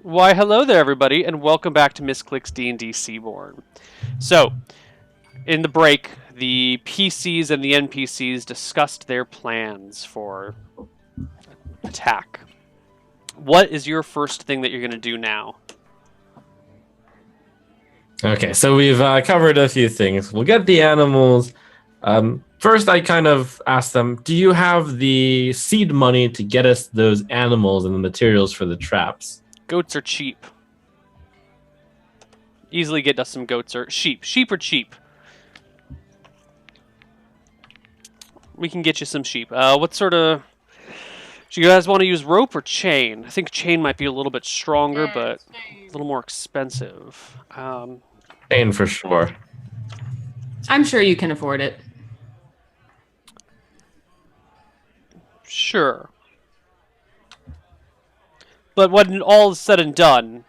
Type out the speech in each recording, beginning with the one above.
Why, hello there, everybody, and welcome back to Misscliks D&D Seaborn. So, in the break, the PCs and the NPCs discussed their plans for attack. What is your first thing that you're going to do now? Okay, so we've covered a few things. We'll get the animals. First, I kind of asked them, do you have the seed money to get us those animals and the materials for the traps? Goats are cheap. Easily get us some goats or sheep. Sheep are cheap. We can get you some sheep. What sort of... Do you guys want to use rope or chain? I think chain might be a little bit stronger, but a little more expensive. Chain for sure. I'm sure you can afford it. Sure. But when all is said and done,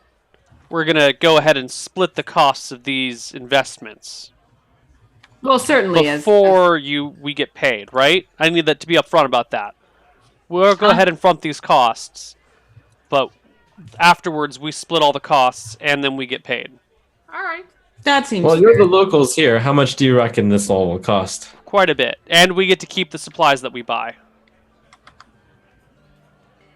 we're going to go ahead and split the costs of these investments. Well, certainly before we get paid, right? I need that to be upfront about that. We'll go ahead and front these costs, but afterwards we split all the costs and then we get paid. All right. That seems Well, fair. you're the locals here. How much do you reckon this all will cost? Quite a bit. And we get to keep the supplies that we buy.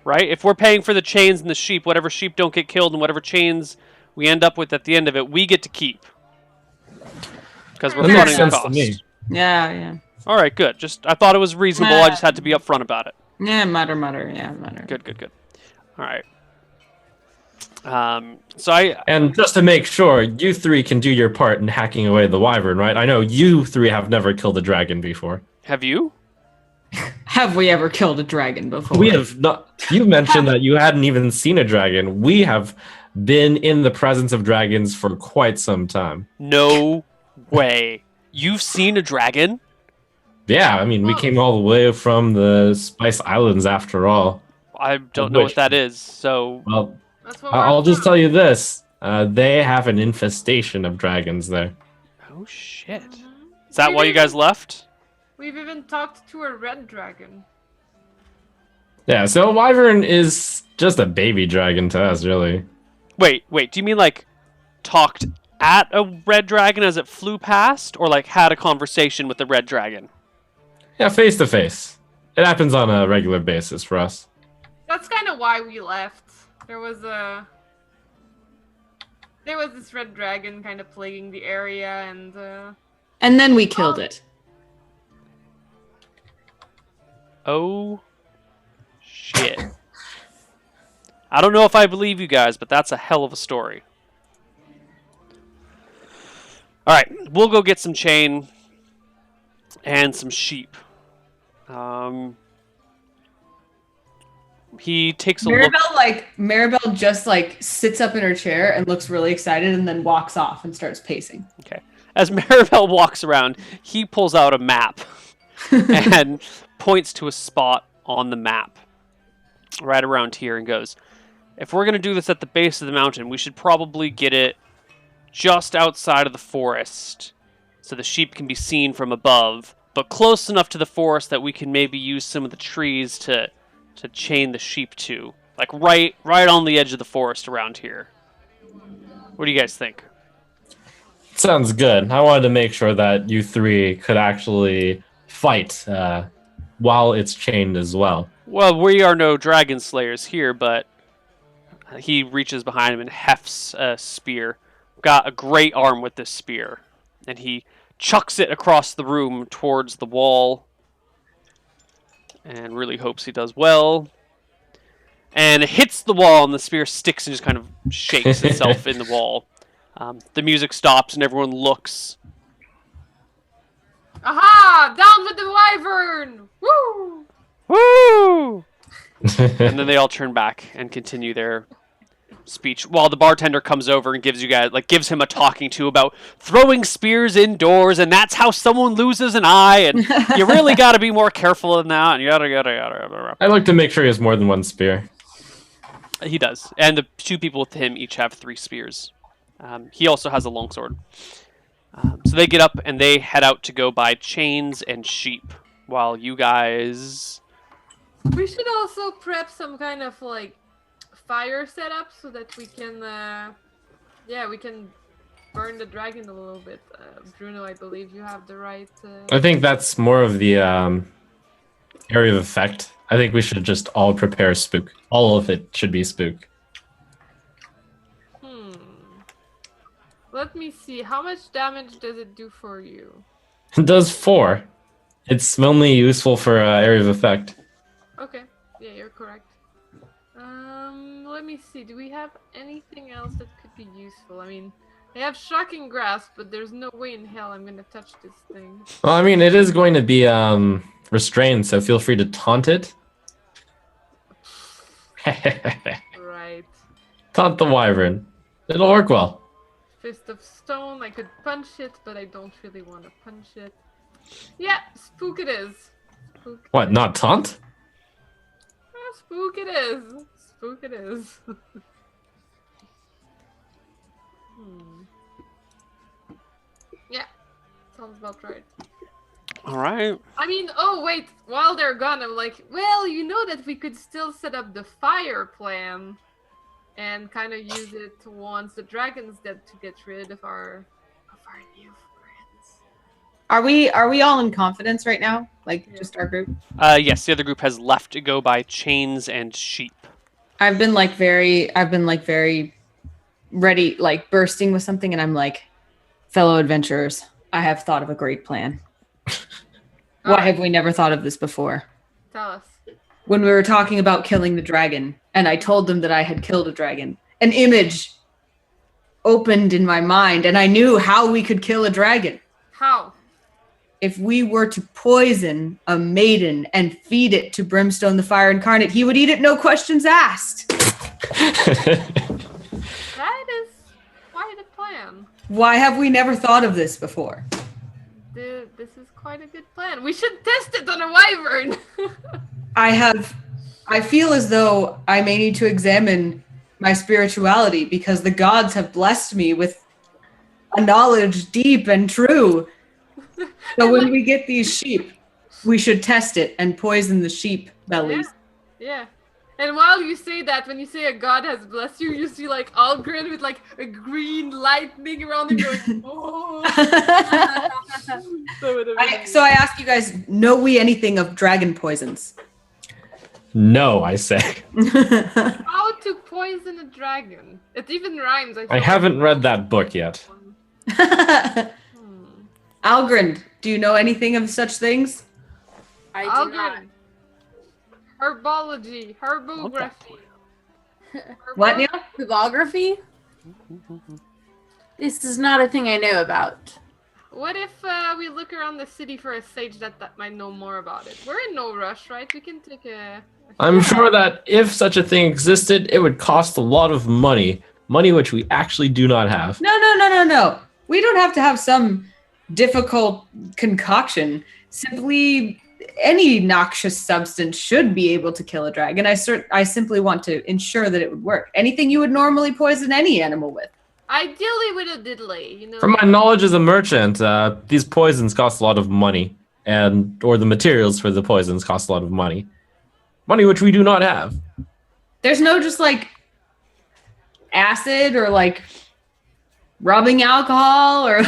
Right? If we're paying for the chains and the sheep, whatever sheep don't get killed and whatever chains we end up with at the end of it, we get to keep. Because we're That makes fronting the sense to me. costs. Yeah. All right, good. I thought it was reasonable. I just had to be upfront about it. Yeah, mutter. Yeah, mutter. Good. All right. And just to make sure, you three can do your part in hacking away the wyvern, right? I know you three have never killed a dragon before. Have you? Have we ever killed a dragon before? We have not. You mentioned that you hadn't even seen a dragon. We have been in the presence of dragons for quite some time. No way. You've seen a dragon? Yeah, I mean, we came all the way from the Spice Islands after all. I don't know what that is, so... Well, That's what I'll just tell you this. They have an infestation of dragons there. Oh, shit. Is that why you guys left? We've even talked to a red dragon. Yeah, so a wyvern is just a baby dragon to us, really. Wait. Do you mean, like, talked at a red dragon as it flew past? Or, like, had a conversation with the red dragon? Yeah, face to face. It happens on a regular basis for us. That's kind of why we left. There was this red dragon kind of plaguing the area, And then we killed it. Oh, shit. I don't know if I believe you guys, but that's a hell of a story. Alright, we'll go get some chain and some sheep. He takes a look. Maribel just sits up in her chair and looks really excited and then walks off and starts pacing. Okay. As Maribel walks around, he pulls out a map and points to a spot on the map right around here and goes, if we're going to do this at the base of the mountain, we should probably get it just outside of the forest so the sheep can be seen from above, but close enough to the forest that we can maybe use some of the trees to chain the sheep to. Like right on the edge of the forest around here. What do you guys think? Sounds good. I wanted to make sure that you three could actually fight while it's chained as well. Well, we are no dragon slayers here, but he reaches behind him and hefts a spear. Got a great arm with this spear. And he chucks it across the room towards the wall. And really hopes he does well. And it hits the wall and the spear sticks and just kind of shakes itself in the wall. The music stops and everyone looks. Aha! Down with the wyvern! Woo! Woo! And then they all turn back and continue their speech while the bartender comes over and gives him a talking to about throwing spears indoors, and that's how someone loses an eye, and you really got to be more careful than that, and yada. I like to make sure he has more than one spear. He does, and the two people with him each have 3 spears. He also has a longsword. So they get up and they head out to go buy chains and sheep, while you guys... We should also prep some kind of fire set up so that we can, we can burn the dragon a little bit. Bruno, I believe you have the right. I think that's more of the area of effect. I think we should just all prepare spook. All of it should be spook. Let me see. How much damage does it do for you? It does 4. It's only useful for area of effect. Okay. Yeah, you're correct. Let me see. Do we have anything else that could be useful? I mean, I have shocking grasp, but there's no way in hell I'm gonna touch this thing. Well, I mean, it is going to be restrained, so feel free to taunt it. Right. Taunt the wyvern. It'll work well. Fist of stone. I could punch it, but I don't really want to punch it. Yeah, spook it is. Spook. What, not taunt? Spook it is. Spook it is. Yeah, sounds about right. All right. I mean, oh wait, while they're gone, I'm like, well, you know that we could still set up the fire plan and kind of use it once the dragon's dead to get rid of our new friends. Are we all in confidence right now? Like just our group? Yes, the other group has left to go by chains and sheep. I've been very ready, like bursting with something, and I'm like, fellow adventurers, I have thought of a great plan. Why have we never thought of this before? Tell us. When we were talking about killing the dragon, and I told them that I had killed a dragon, an image opened in my mind, and I knew how we could kill a dragon. How? If we were to poison a maiden and feed it to Brimstone the Fire Incarnate, he would eat it, no questions asked. That is quite a plan. Why have we never thought of this before? This is quite a good plan. We should test it on a wyvern. I feel as though I may need to examine my spirituality because the gods have blessed me with a knowledge deep and true. So when we get these sheep, we should test it and poison the sheep bellies. Yeah. And while you say that, when you say a god has blessed you, you see like Algren with like a green lightning around him going, oh. So I ask you guys, know we anything of dragon poisons? No, I say. How to poison a dragon. It even rhymes. I haven't read that book yet. Algren, do you know anything of such things? I do Algren. not. Herbology. Herbography. What, Neil? Photography? This is not a thing I know about. What if we look around the city for a sage that might know more about it? We're in no rush, right? We can take a... I'm sure that if such a thing existed, it would cost a lot of money. Money which we actually do not have. No. We don't have to have some difficult concoction. Simply, any noxious substance should be able to kill a dragon. I simply want to ensure that it would work. Anything you would normally poison any animal with. Ideally with a diddly, you know. From my knowledge as a merchant, these poisons cost a lot of money, or the materials for the poisons cost a lot of money. Money which we do not have. There's no just like acid or like rubbing alcohol or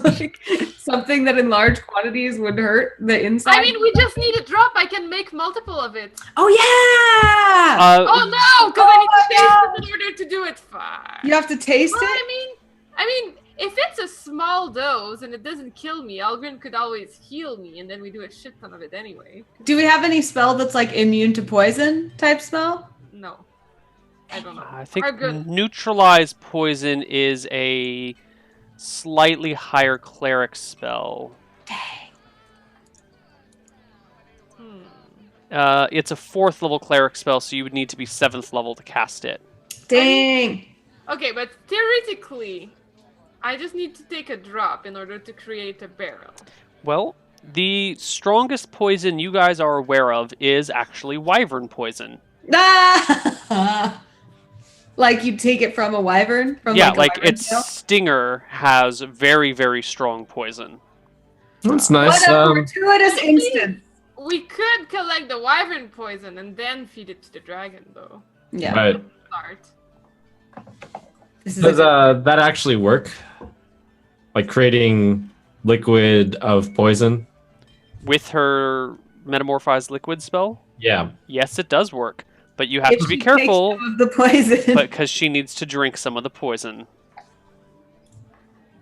like something that in large quantities would hurt the inside. I mean, we just need a drop. I can make multiple of it. Oh yeah! Oh no, because I need to taste it in order to do it. Fine. You have to taste Well, it? I mean, if it's a small dose and it doesn't kill me, Algren could always heal me, and then we do a shit ton of it anyway. Do we have any spell that's like immune to poison type spell? No. I don't know. I think Good. neutralize poison is a slightly higher cleric spell. It's a 4th level cleric spell, so you would need to be 7th level to cast it. Dang. Okay, but theoretically, I just need to take a drop in order to create a barrel. Well, the strongest poison you guys are aware of is actually wyvern poison. Ah! Like you take it from a wyvern? From Yeah, like like a wyvern its tail? stinger has very, very strong poison. That's nice. What a fortuitous instance. We could collect the wyvern poison and then feed it to the dragon, though. Yeah. Right. start. This is Does that actually work? Like creating liquid of poison? With her metamorphized liquid spell, Yeah. yes, it does work. But you have if to be she takes careful, some of the poison. but because she needs to drink some of the poison.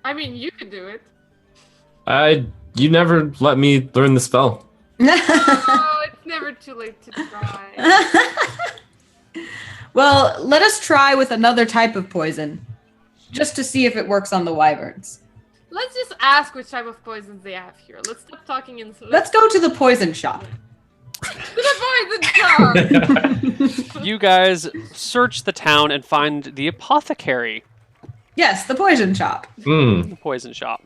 I mean, you could do it. You never let me learn the spell. Oh, it's never too late to try. Well, let us try with another type of poison, just to see if it works on the wyverns. Let's just ask which type of poisons they have here. Let's stop talking and Let's go to the poison shop. to the poison shop. You guys search the town and find the apothecary, Yes, the poison shop. the poison shop.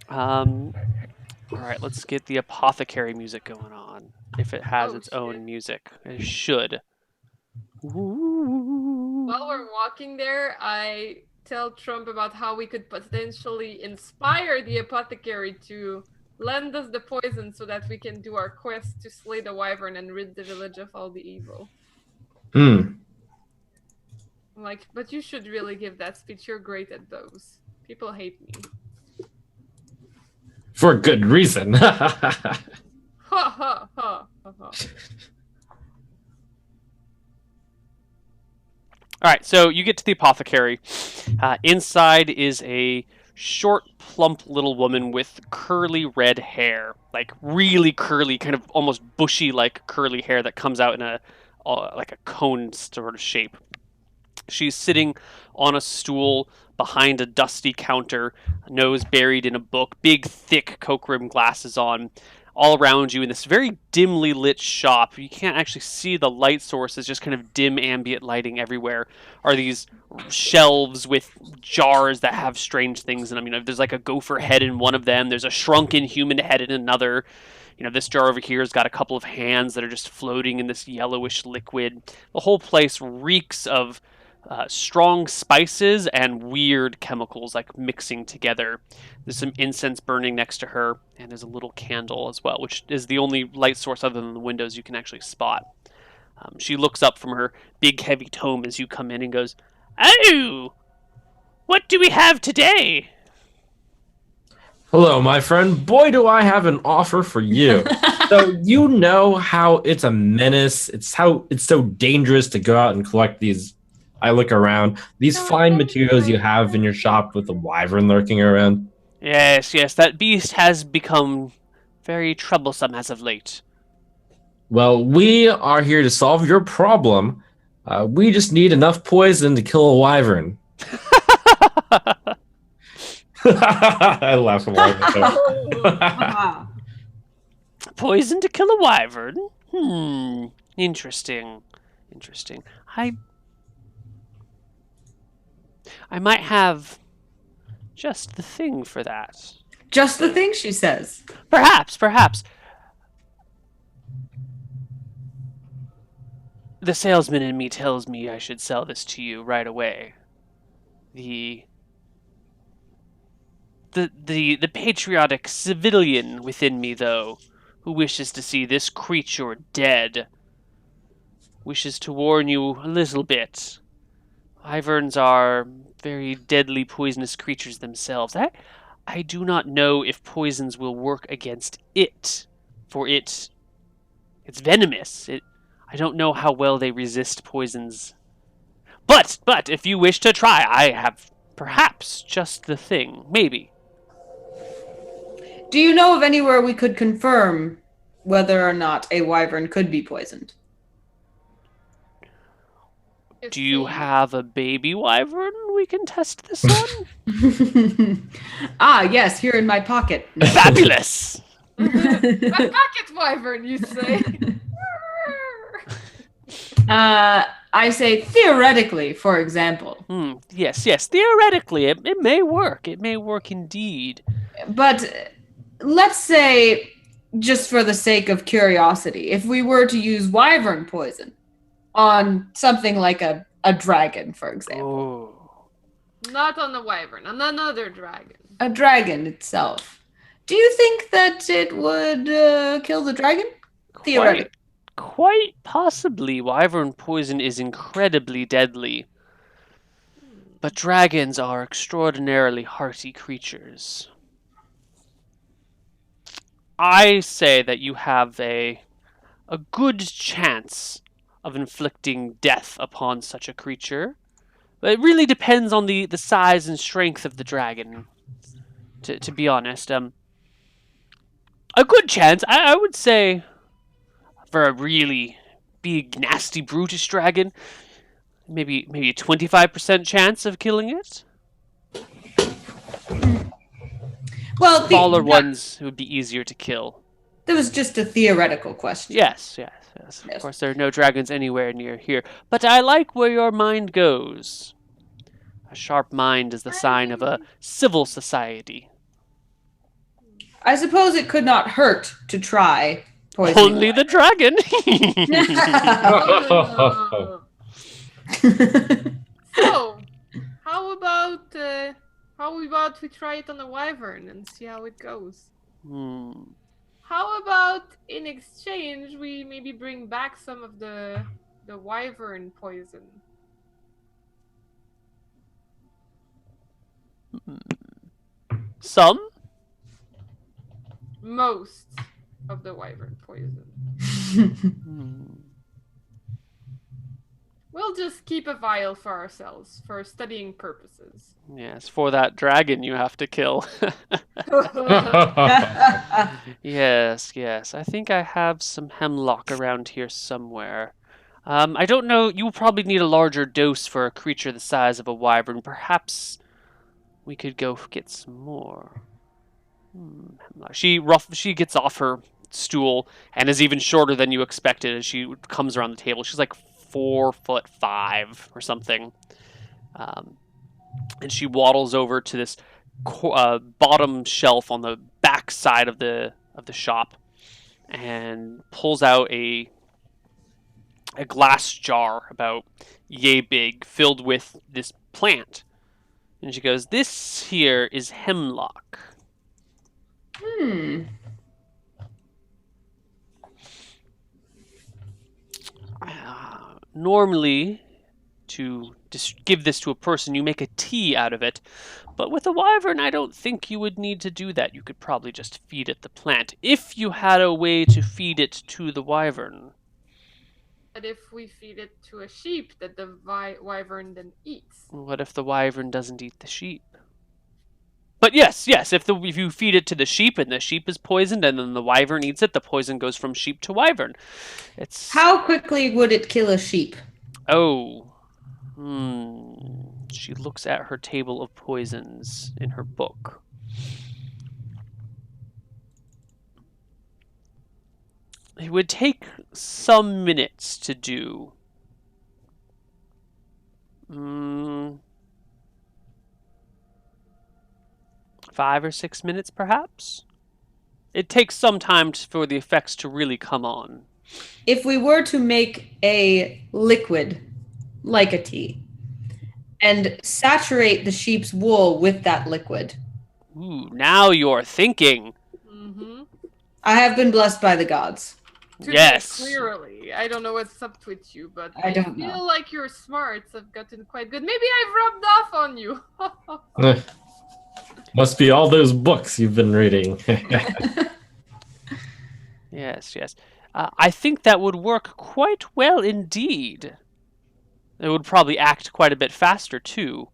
All right, let's get the apothecary music going on. If it has its own music, it should. While we're walking there, I tell Trump about how we could potentially inspire the apothecary to lend us the poison so that we can do our quest to slay the wyvern and rid the village of all the evil. I'm like, but you should really give that speech. You're great at those. People hate me. For good reason. Ha ha ha ha ha. All right, so you get to the apothecary. Inside is a short, plump little woman with curly red hair, like really curly, kind of almost bushy, like curly hair that comes out in a like a cone sort of shape. She's sitting on a stool behind a dusty counter, nose buried in a book, big, thick Coke rim glasses on. All around you in this very dimly lit shop, you can't actually see the light sources, just kind of dim ambient lighting everywhere, are these shelves with jars that have strange things in them. You know, there's like a gopher head in one of them, there's a shrunken human head in another. You know, this jar over here has got a couple of hands that are just floating in this yellowish liquid. The whole place reeks of strong spices and weird chemicals like mixing together. There's some incense burning next to her, and there's a little candle as well, which is the only light source other than the windows you can actually spot. She looks up from her big heavy tome as you come in and goes, "Oh, what do we have today?" Hello, my friend. Boy, do I have an offer for you. So you know how it's a menace. It's how it's so dangerous to go out and collect these. I look around. These fine materials you have in your shop with the wyvern lurking around. Yes, that beast has become very troublesome as of late. Well, we are here to solve your problem. We just need enough poison to kill a wyvern. I laugh a lot. Poison to kill a wyvern? Interesting. I might have just the thing for that. Just the thing, she says. Perhaps. The salesman in me tells me I should sell this to you right away. The patriotic civilian within me, though, who wishes to see this creature dead, wishes to warn you a little bit. Wyverns are very deadly poisonous creatures themselves. I do not know if poisons will work against it, for it's venomous. I don't know how well they resist poisons. But if you wish to try, I have perhaps just the thing. Maybe. Do you know of anywhere we could confirm whether or not a wyvern could be poisoned? Do you have a baby wyvern we can test this on? Yes, here in my pocket. Fabulous! A pocket wyvern, you say? I say theoretically, for example. Yes. Theoretically, it may work. It may work indeed. But let's say, just for the sake of curiosity, if we were to use wyvern poison on something like a dragon, for example. Oh. Not on the wyvern, on another dragon. A dragon itself. Do you think that it would kill the dragon? Theoretically. Quite possibly. Wyvern poison is incredibly deadly. But dragons are extraordinarily hearty creatures. I say that you have a good chance of inflicting death upon such a creature. But it really depends on the size and strength of the dragon, to be honest. A good chance, I would say, for a really big, nasty, brutish dragon, maybe a 25% chance of killing it. Well, Smaller ones would be easier to kill. That was just a theoretical question. Yes. Of course, there are no dragons anywhere near here. But I like where your mind goes. A sharp mind is the sign of a civil society. I suppose it could not hurt to try poisoning. Only the dragon. So, how about we try it on a wyvern and see how it goes? How about in exchange we maybe bring back some of the wyvern poison? Some? Most of the wyvern poison. We'll just keep a vial for ourselves for studying purposes. Yes, for that dragon you have to kill. Yes. I think I have some hemlock around here somewhere. I don't know. You will probably need a larger dose for a creature the size of a wyvern. Perhaps we could go get some more. Hemlock. She gets off her stool and is even shorter than you expected as she comes around the table. She's like 4'5" or something. And she waddles over to this bottom shelf on the back side of the shop and pulls out a glass jar about yay big filled with this plant. And she goes, "This here is hemlock." Normally, to give this to a person, you make a tea out of it. But with a wyvern, I don't think you would need to do that. You could probably just feed it the plant, if you had a way to feed it to the wyvern. But if we feed it to a sheep that the wyvern then eats? What if the wyvern doesn't eat the sheep? But yes, if you feed it to the sheep and the sheep is poisoned and then the wyvern eats it, the poison goes from sheep to wyvern. How quickly would it kill a sheep? Oh. She looks at her table of poisons in her book. It would take some minutes to do. 5 or 6 minutes, perhaps? It takes some time for the effects to really come on. If we were to make a liquid, like a tea, and saturate the sheep's wool with that liquid. Ooh, now you're thinking. Mm-hmm. I have been blessed by the gods. Yes. Clearly. I don't know what's up with you, but I don't feel know. like your smarts have gotten quite good. Maybe I've rubbed off on you. Must be all those books you've been reading. Yes. I think that would work quite well indeed. It would probably act quite a bit faster, too.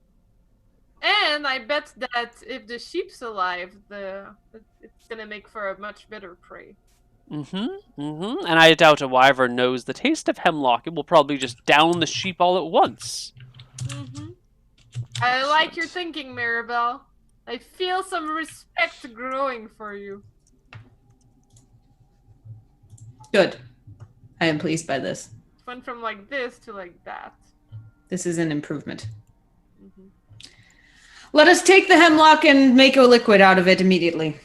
And I bet that if the sheep's alive, it's gonna make for a much better prey. And I doubt a wyvern knows the taste of hemlock. It will probably just down the sheep all at once. I like your thinking, Maribel. I feel some respect growing for you. Good. I am pleased by this. It went from like this to like that. This is an improvement. Let us take the hemlock and make a liquid out of it immediately.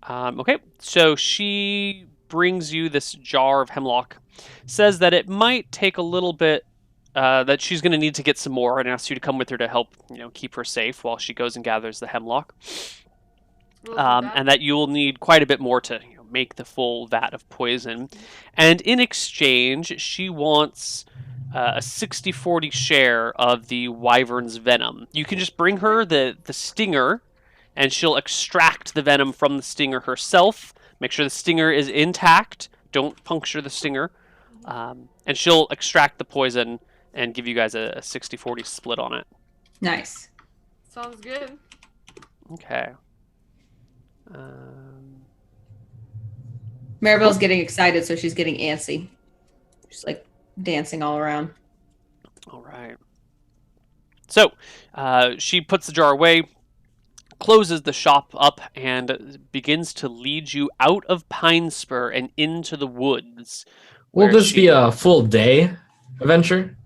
Okay, so she brings you this jar of hemlock, says that it might take a little bit, that she's going to need to get some more, and asks you to come with her to help, keep her safe while she goes and gathers the hemlock. We'll do that. and that you will need quite a bit more to make the full vat of poison. And in exchange, she wants a 60-40 share of the wyvern's venom. You can just bring her the stinger, and she'll extract the venom from the stinger herself. Make sure the stinger is intact. Don't puncture the stinger. And she'll extract the poison and give you guys a 60-40 split on it. Nice. Sounds good. Okay. Maribel's getting excited, so she's getting antsy. She's like dancing all around. All right. So she puts the jar away, closes the shop up, and begins to lead you out of Pine Spur and into the woods. Will where this she- be a full day adventure?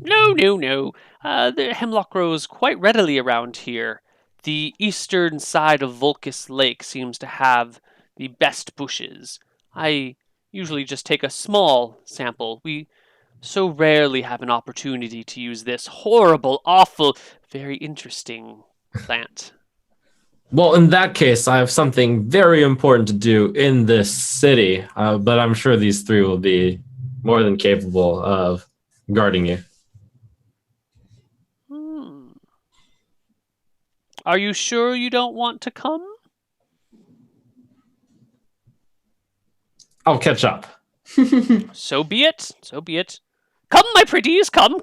No. The hemlock grows quite readily around here. The eastern side of Vulcus Lake seems to have the best bushes. I usually just take a small sample. We so rarely have an opportunity to use this horrible, awful, very interesting plant. Well, in that case, I have something very important to do in this city, but I'm sure these three will be more than capable of guarding you. Are you sure you don't want to come? I'll catch up. So be it. Come, my pretties, come.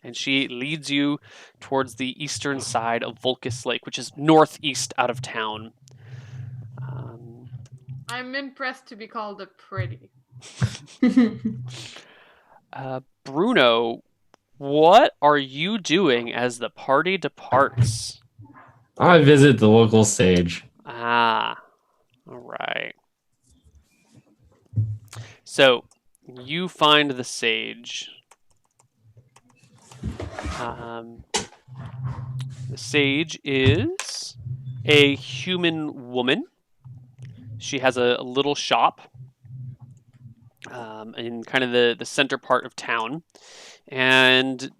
And she leads you towards the eastern side of Vulcus Lake, which is northeast out of town. I'm impressed to be called a pretty. Bruno, what are you doing as the party departs? I visit the local sage. All right. So, you find the sage. The sage is a human woman. She has a little shop in kind of the center part of town. And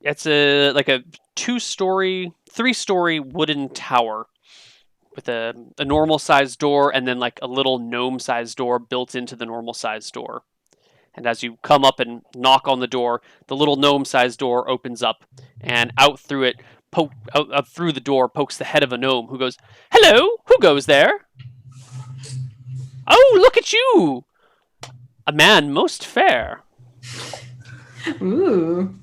it's a 3-story wooden tower with a normal sized door and then like a little gnome sized door built into the normal sized door. And as you come up and knock on the door, the little gnome sized door opens up, and out through it, out through the door pokes the head of a gnome who goes, "Hello, who goes there?" "Oh, look at you! A man most fair." Ooh.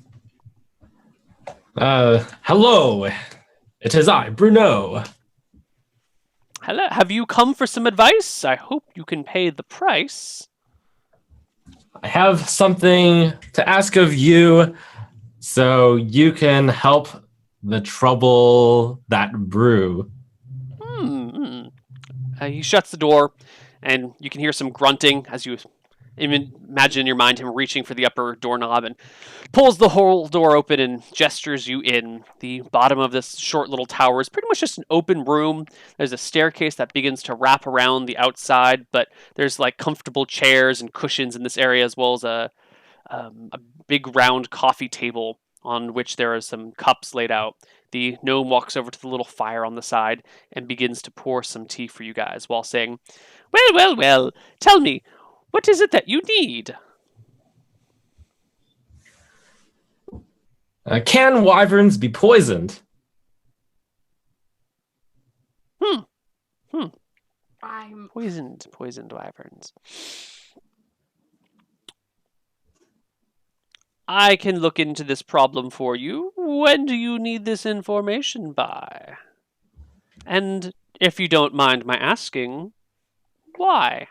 Hello. It is I, Bruno. "Hello, have you come for some advice? I hope you can pay the price." I have something to ask of you so you can help the trouble that brew. He shuts the door, and you can hear some grunting as you imagine in your mind him reaching for the upper doorknob and pulls the whole door open and gestures you in. The bottom of this short little tower is pretty much just an open room. There's a staircase that begins to wrap around the outside, but there's like comfortable chairs and cushions in this area, as well as a big round coffee table on which there are some cups laid out. The gnome walks over to the little fire on the side and begins to pour some tea for you guys while saying, well, tell me, what is it that you need?" Can wyverns be poisoned? I'm Poisoned wyverns. I can look into this problem for you. When do you need this information by? And if you don't mind my asking, why?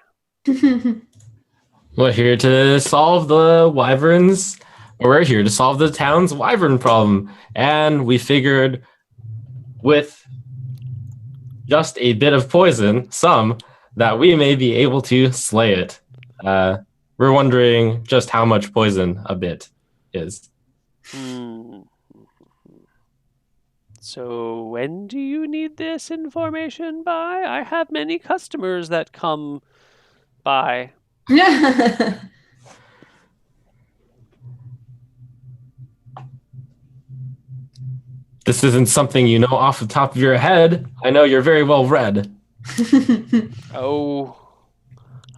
We're here to solve the wyverns. We're here to solve the town's wyvern problem. And we figured with just a bit of poison, that we may be able to slay it. We're wondering just how much poison a bit is. So when do you need this information by? I have many customers that come by. This isn't something you know off the top of your head. I know you're very well read. Oh,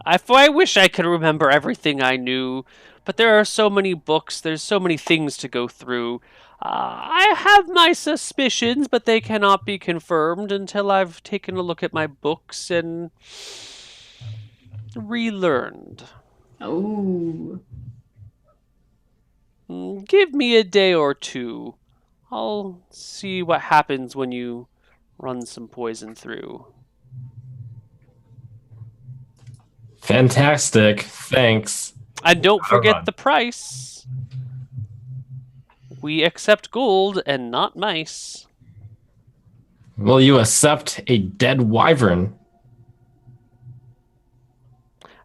I wish I could remember everything I knew, but there are so many books, there's so many things to go through. I have my suspicions, but they cannot be confirmed until I've taken a look at my books and relearned. Oh. Give me a day or two. I'll see what happens when you run some poison through. Fantastic. Thanks. And don't forget run. the price. We accept gold and not mice. Will you accept a dead wyvern?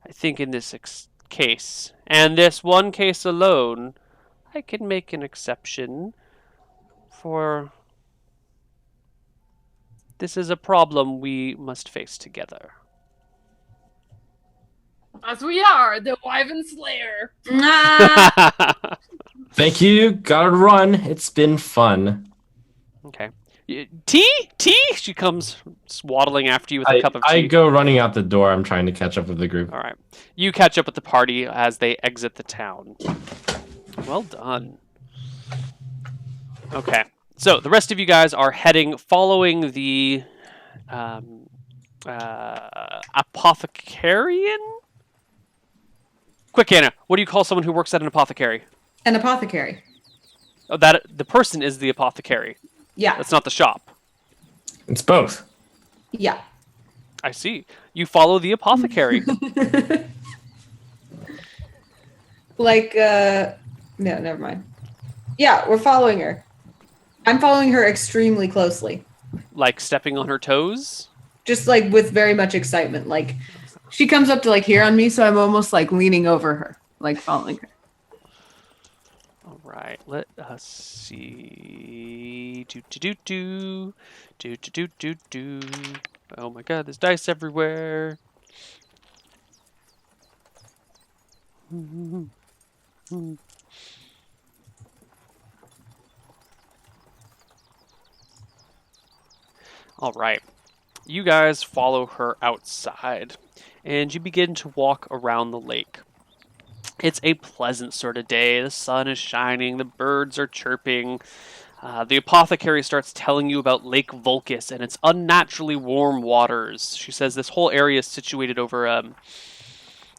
I think in this case, and this one case alone, I can make an exception for this is a problem we must face together. As we are, the Wyvern Slayer. Ah! Thank you. Gotta run. It's been fun. Okay. Tea? Tea? She comes waddling after you with a cup of tea. I go running out the door. I'm trying to catch up with the group. All right. You catch up with the party as they exit the town. Well done. Okay. So the rest of you guys are following the apothecarian? Quick, Anna. What do you call someone who works at an apothecary? An apothecary. Oh, that the person is the apothecary. Yeah. That's not the shop. It's both. Yeah. I see. You follow the apothecary. No, never mind. Yeah, we're following her. I'm following her extremely closely. Like stepping on her toes? Just like with very much excitement. Like she comes up to like here on me, so I'm almost like leaning over her, like following her. All right, let us see. Do. Oh my god, there's dice everywhere. All right, you guys follow her outside, and you begin to walk around the lake. It's a pleasant sort of day. The sun is shining, the birds are chirping. The apothecary starts telling you about Lake Volcus and its unnaturally warm waters. She says this whole area is situated over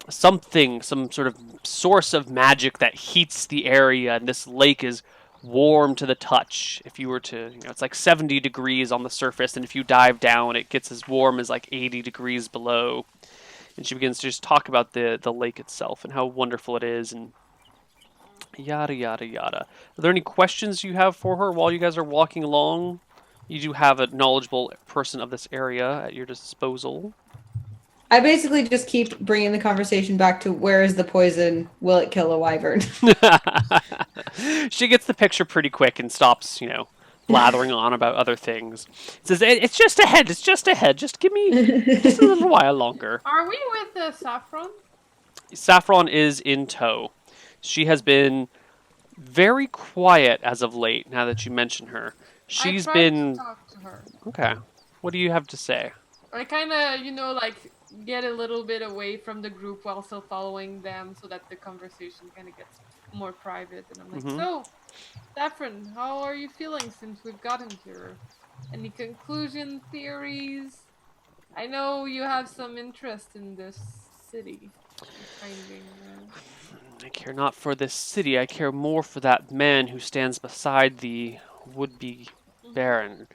some sort of source of magic that heats the area, and this lake is warm to the touch. If you were to, it's like 70 degrees on the surface, and if you dive down, it gets as warm as like 80 degrees below. And she begins to just talk about the lake itself and how wonderful it is and yada, yada, yada. Are there any questions you have for her while you guys are walking along? You do have a knowledgeable person of this area at your disposal. I basically just keep bringing the conversation back to where is the poison? Will it kill a wyvern? She gets the picture pretty quick and stops, blathering on about other things. Says, it's just ahead, just give me just a little while longer. Are we with Saffron? Saffron is in tow. She has been very quiet as of late, now that you mention her. She's I tried been... to talk to her. Okay. What do you have to say? I kind of, get a little bit away from the group while still following them so that the conversation kind of gets more private. And I'm like, So, Saffron, how are you feeling since we've gotten here? Any conclusion, theories? I know you have some interest in this city. I care not for this city. I care more for that man who stands beside the would-be Baron.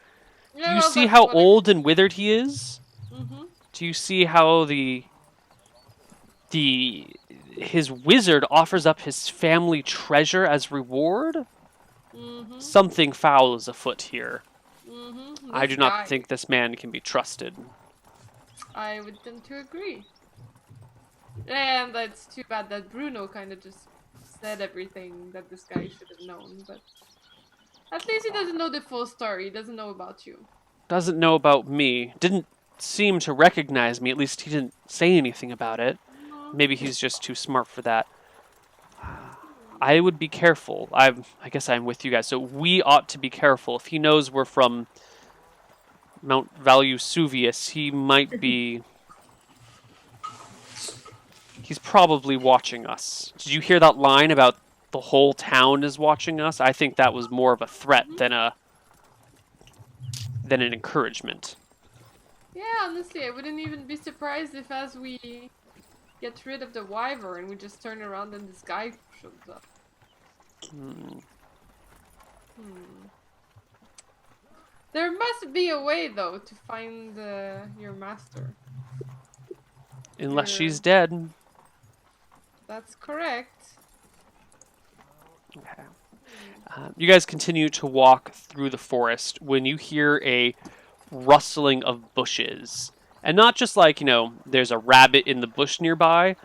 Yeah, Do you see how old and withered he is? Mm-hmm. Do you see how his wizard offers up his family treasure as reward? Mm-hmm. Something foul is afoot here. Mm-hmm. I do not think this man can be trusted. I would tend to agree. And it's too bad that Bruno kind of just said everything that this guy should have known, but at least he doesn't know the full story. He doesn't know about you. Doesn't know about me. Didn't seem to recognize me. At least he didn't say anything about it. Maybe he's just too smart for that. I would be careful. I guess I'm with you guys. So we ought to be careful. If he knows we're from Mount Valusuvius, he might be... He's probably watching us. Did you hear that line about the whole town is watching us? I think that was more of a threat than an encouragement. Yeah, honestly, I wouldn't even be surprised if as we get rid of the wyvern, we just turn around and this guy shows up. There must be a way, though, to find your master. Unless she's dead. That's correct. Okay. You guys continue to walk through the forest when you hear a rustling of bushes. And not just like, there's a rabbit in the bush nearby,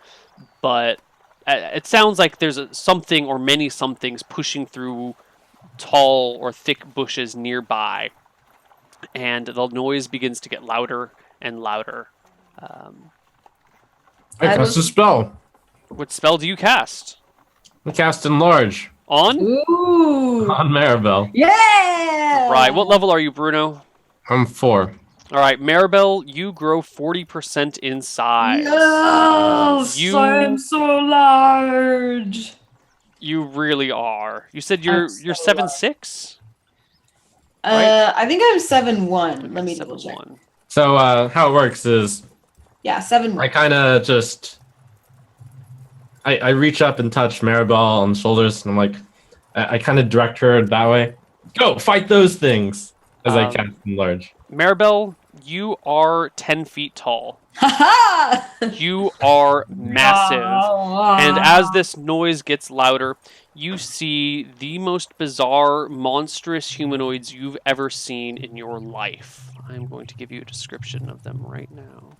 but it sounds like there's something or many somethings pushing through tall or thick bushes nearby. And the noise begins to get louder and louder. I cast a spell. What spell do you cast? I cast Enlarge. On? Ooh. On Maribel. Yeah. Right. What level are you, Bruno? I'm 4. All right, Maribel, you grow 40% in size. Yes, You- I'm so large. You really are. You said you're so 7'6"? Right? I think I'm 7'1". Let me double check. 7'1". So how it works is Yeah, 7'1". I kind of just... I reach up and touch Maribel on the shoulders, and I'm like, I kind of direct her that way. Go, fight those things! As I cast Enlarge. Maribel, you are 10 feet tall. Haha! You are massive. And as this noise gets louder, you see the most bizarre, monstrous humanoids you've ever seen in your life. I'm going to give you a description of them right now.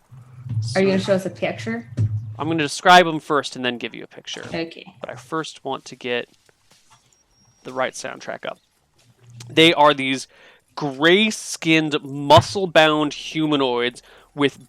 Are you gonna show us a picture? I'm going to describe them first and then give you a picture. Okay. But I first want to get the right soundtrack up. They are these gray-skinned, muscle-bound humanoids with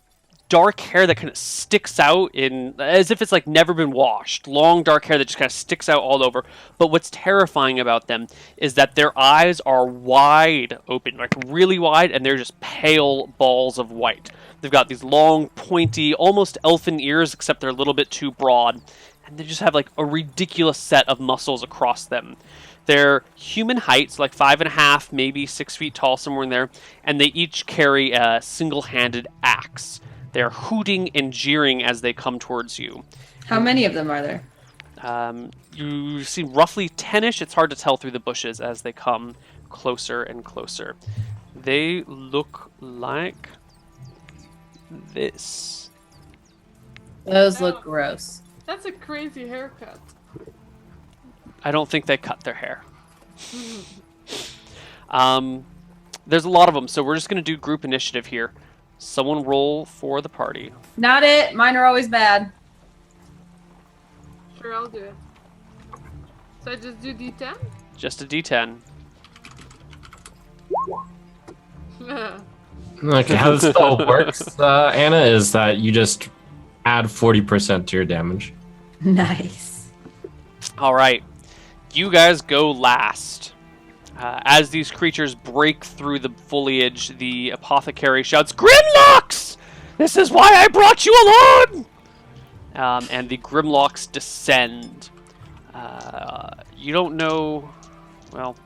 dark hair that kind of sticks out as if it's like never been washed. Long dark hair that just kind of sticks out all over. But what's terrifying about them is that their eyes are wide open, like really wide, and they're just pale balls of white. They've got these long, pointy, almost elfin ears, except they're a little bit too broad. And they just have like a ridiculous set of muscles across them. They're human height, so like 5.5, maybe 6 feet tall, somewhere in there. And they each carry a single-handed axe. They're hooting and jeering as they come towards you. How many of them are there? You see roughly 10-ish. It's hard to tell through the bushes as they come closer and closer. They look like this. Those look gross. That's a crazy haircut. I don't think they cut their hair. There's a lot of them, so we're just going to do group initiative here. Someone roll for the party. Not it. Mine are always bad. Sure, I'll do it. So I just do D10? Just a D10. Okay, how this spell works, Anna, is that you just add 40% to your damage. Nice. All right. You guys go last. As these creatures break through the foliage, the apothecary shouts, "Grimlocks! This is why I brought you along!" And the Grimlocks descend. You don't know... Well,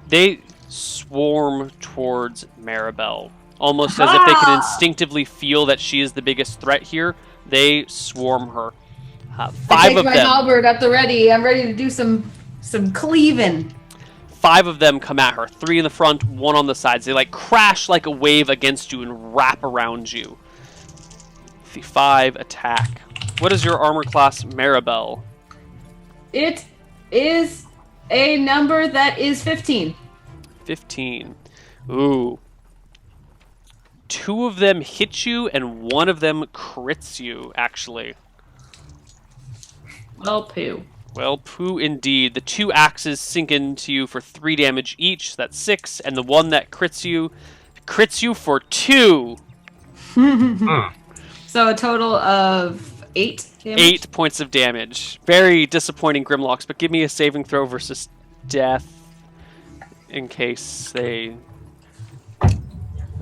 they swarm towards Maribel. Almost as if they can instinctively feel that she is the biggest threat here. They swarm her. I Five take of my them. halberd at the ready. I'm ready to do some cleaving. 5 of them come at her. 3 in the front, 1 on the sides. They like crash like a wave against you and wrap around you. The 5 attack. What is your armor class, Maribel? It is a number that is 15. 15. Ooh. 2 of them hit you and 1 of them crits you, actually. Well, poo. Well, poo indeed. The 2 axes sink into you for 3 damage each. That's 6. And the one that crits you for 2. So a total of 8 damage. 8 points of damage. Very disappointing, Grimlocks, but give me a saving throw versus death in case they...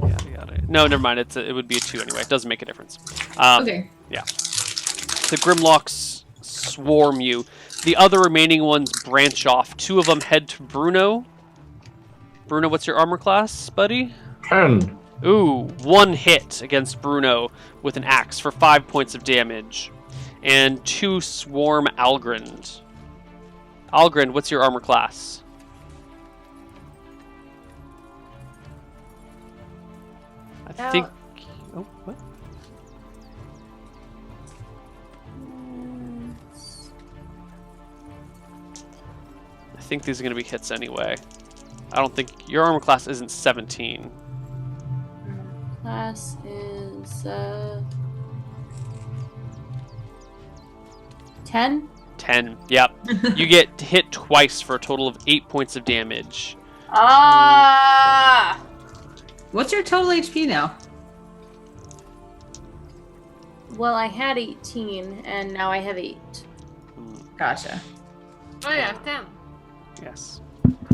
Yada. No, never mind. It would be a 2 anyway. It doesn't make a difference. Okay. Yeah. The Grimlocks swarm you. The other remaining ones branch off. 2 of them head to Bruno. Bruno, what's your armor class, buddy? 10. Ooh, 1 hit against Bruno with an axe for 5 points of damage. And 2 swarm Algrind. Algrind, what's your armor class? I think... Oh, what? I think these are going to be hits anyway. I don't think... Your armor class isn't 17. Class is 10. 10. Yep. You get hit twice for a total of 8 points of damage. Ah! What's your total HP now? Well, I had 18, and now I have 8. Gotcha. Oh yeah, 10. Yes.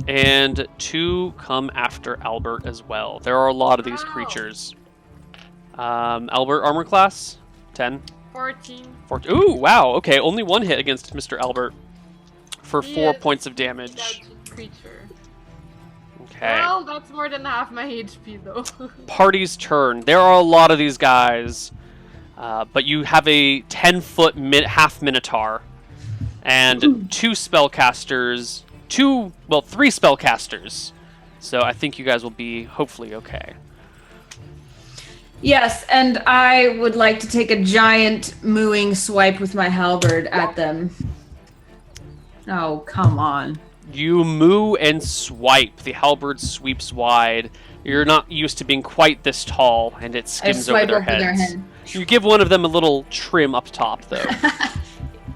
And 2 come after Albert as well. There are a lot of these Wow. creatures. Albert, armor class? 10? 14. 14. Ooh, wow. Okay, only 1 hit against Mr. Albert for He 4 is points of a damage. judged creature. Okay. Well, that's more than half my HP though. Party's turn. There are a lot of these guys, but you have a 10-foot half minotaur and 2 spellcasters. 3 spellcasters. So I think you guys will be hopefully okay. Yes, and I would like to take a giant mooing swipe with my halberd at them. Oh, come on. You moo and swipe. The halberd sweeps wide. You're not used to being quite this tall, and it I skims over swipe their over their heads. head. You give one of them a little trim up top, though.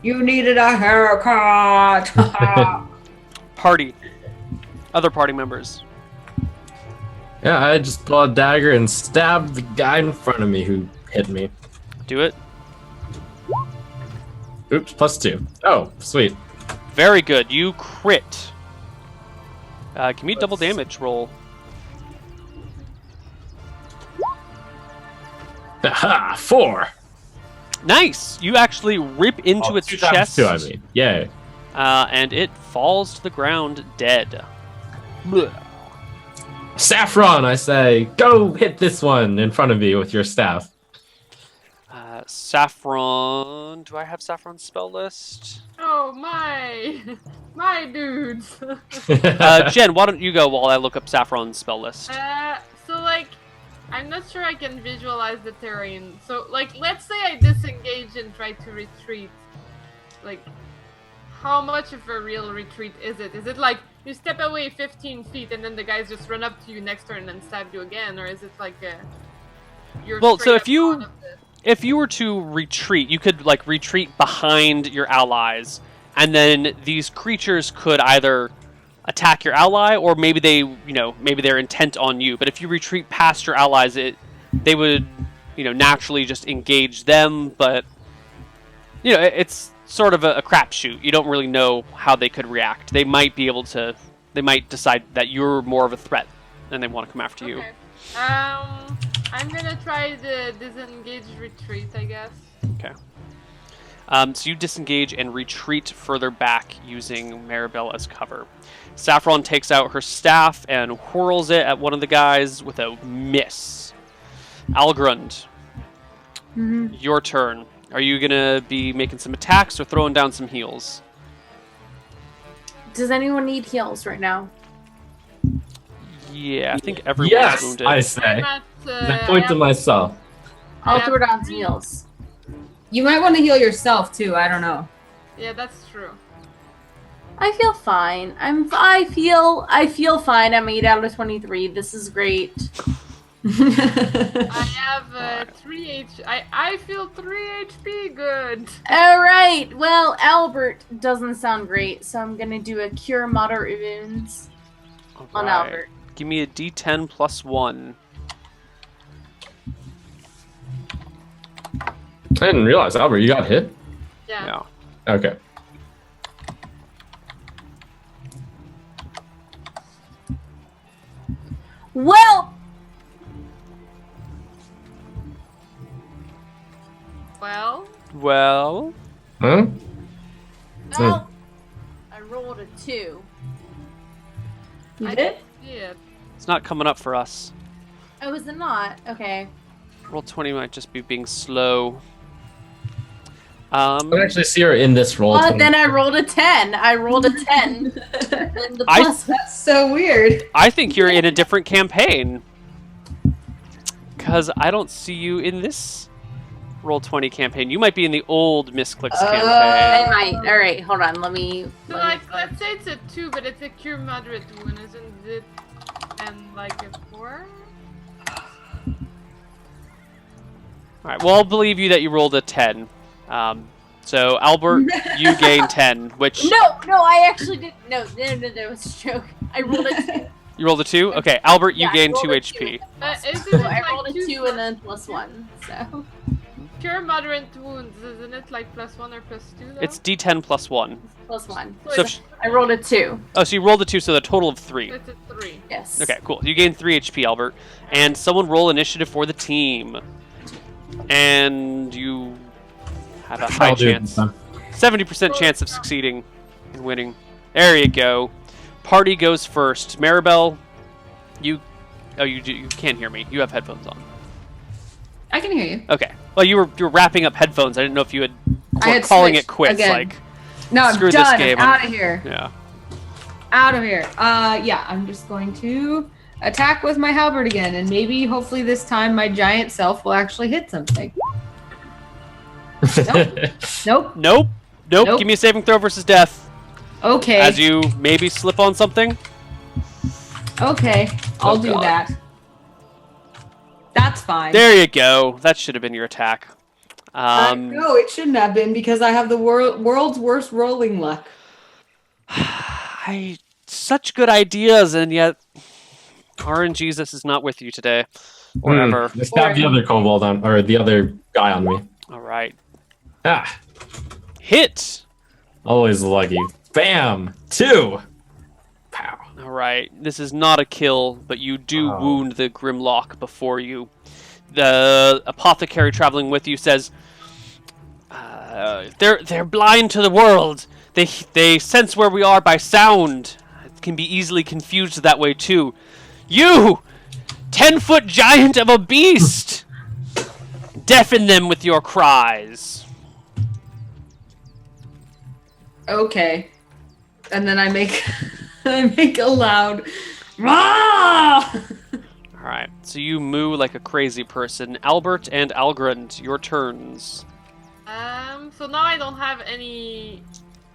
You needed a haircut! Party. Other party members. Yeah, I just pull a dagger and stab the guy in front of me who hit me. Do it. Oops, +2. Oh, sweet. Very good. You crit. Give me a double damage roll. Aha, 4. Nice. You actually rip into its 2 times chest, 2, I mean. Yay. and it falls to the ground dead. Blech. Saffron, I say, go hit this one in front of me with your staff. Saffron. Do I have Saffron's spell list? Oh my dudes. Jen, why don't you go while I look up Saffron's spell list? So like, I'm not sure I can visualize the terrain. So like, let's say I disengage and try to retreat. Like, how much of a real retreat is it? Is it like you step away 15 feet and then the guys just run up to you next turn and stab you again, or is it like you're Well, so straight if up you- out of this? If you were to retreat, you could like retreat behind your allies, and then these creatures could either attack your ally, or maybe maybe they're intent on you. But if you retreat past your allies, they would, naturally just engage them. But it's sort of a crapshoot. You don't really know how they could react. They might decide that you're more of a threat, and they want to come after you. Okay. I'm gonna try the disengage retreat, I guess. Okay. So you disengage and retreat further back using Maribel as cover. Saffron takes out her staff and whirls it at one of the guys with a miss. Algrund, your turn. Are you gonna be making some attacks or throwing down some heals? Does anyone need heals right now? Yeah, I think everyone's Yes, wounded. I say. But, I point to myself. I'll Yeah. throw down some heals. You might want to heal yourself too. I don't know. Yeah, that's true. I feel fine. I feel fine. I'm 8 out of 23. This is great. I have 3 I feel 3 HP good. All right. Well, Albert doesn't sound great, so I'm gonna do a cure moderate wounds on Alright. Albert. Give me a D10 plus 1. I didn't realize, Albert, you got hit? Yeah. Yeah. Okay. Well, Well, Huh? oh, I rolled a 2. You I did? see it. it's not coming up for us. Oh, is it not? Okay. Roll 20 might just be being slow. I don't actually see her in this roll. Well, then I rolled a 10. I rolled a 10. And the I- plus That's so weird. I think you're in a different campaign. Because I don't see you in this Roll 20 campaign. You might be in the old Misscliks I campaign. might. All right, hold on. Let me. So like, let's say it's a 2, but it's a cure moderate wound, isn't it? And like a 4? Alright, well, I'll believe you that you rolled a 10. So, Albert, you gain 10, which... No, I actually didn't. No, it was a joke. I rolled a 2. You rolled a 2? Okay, Albert, you Yeah, I gain rolled 2 a HP. Isn't So it I like rolled a 2 and then plus 1. So Cure moderate wounds, isn't it like +1 or +2 though? It's D10 plus 1. plus 1. So, I rolled a 2. oh, so you rolled a 2, so the total of 3. It's a 3. Yes. Okay, cool. You gain 3 HP, Albert. And someone roll initiative for the team. And you have a high I'll do it chance. this time. 70% chance of succeeding and winning. There you go. Party goes first. Maribel, you can't hear me. You have headphones on. I can hear you. Okay. Well, you were wrapping up headphones. I didn't know if you I had calling it switched quits. again. Like, No, I'm Screw this done. game. I'm out of here. yeah. Out of here. Yeah, I'm just going to attack with my halberd again, and maybe, hopefully, this time my giant self will actually hit something. Nope. Nope. Nope. Give me a saving throw versus death. Okay. As you maybe slip on something. Okay. I'll Oh, do God. that. That's fine. There you go. That should have been your attack. No, it shouldn't have been because I have the world's worst rolling luck. Such good ideas, and yet RNGesus is not with you today. Whatever. They stabbed the other kobold on, or the other guy on me. All right. Ah, Hit. always lucky. Bam! 2! Pow. All right. This is not a kill, but you do Oh. wound the Grimlock before you. The apothecary traveling with you says, "They're blind to the world. They sense where we are by sound. It can be easily confused that way too. You, 10-foot giant of a beast, deafen them with your cries." Okay. And then I make I make a loud "Rah!" All right. So you moo like a crazy person. Albert and Algrund, your turns. So now I don't have any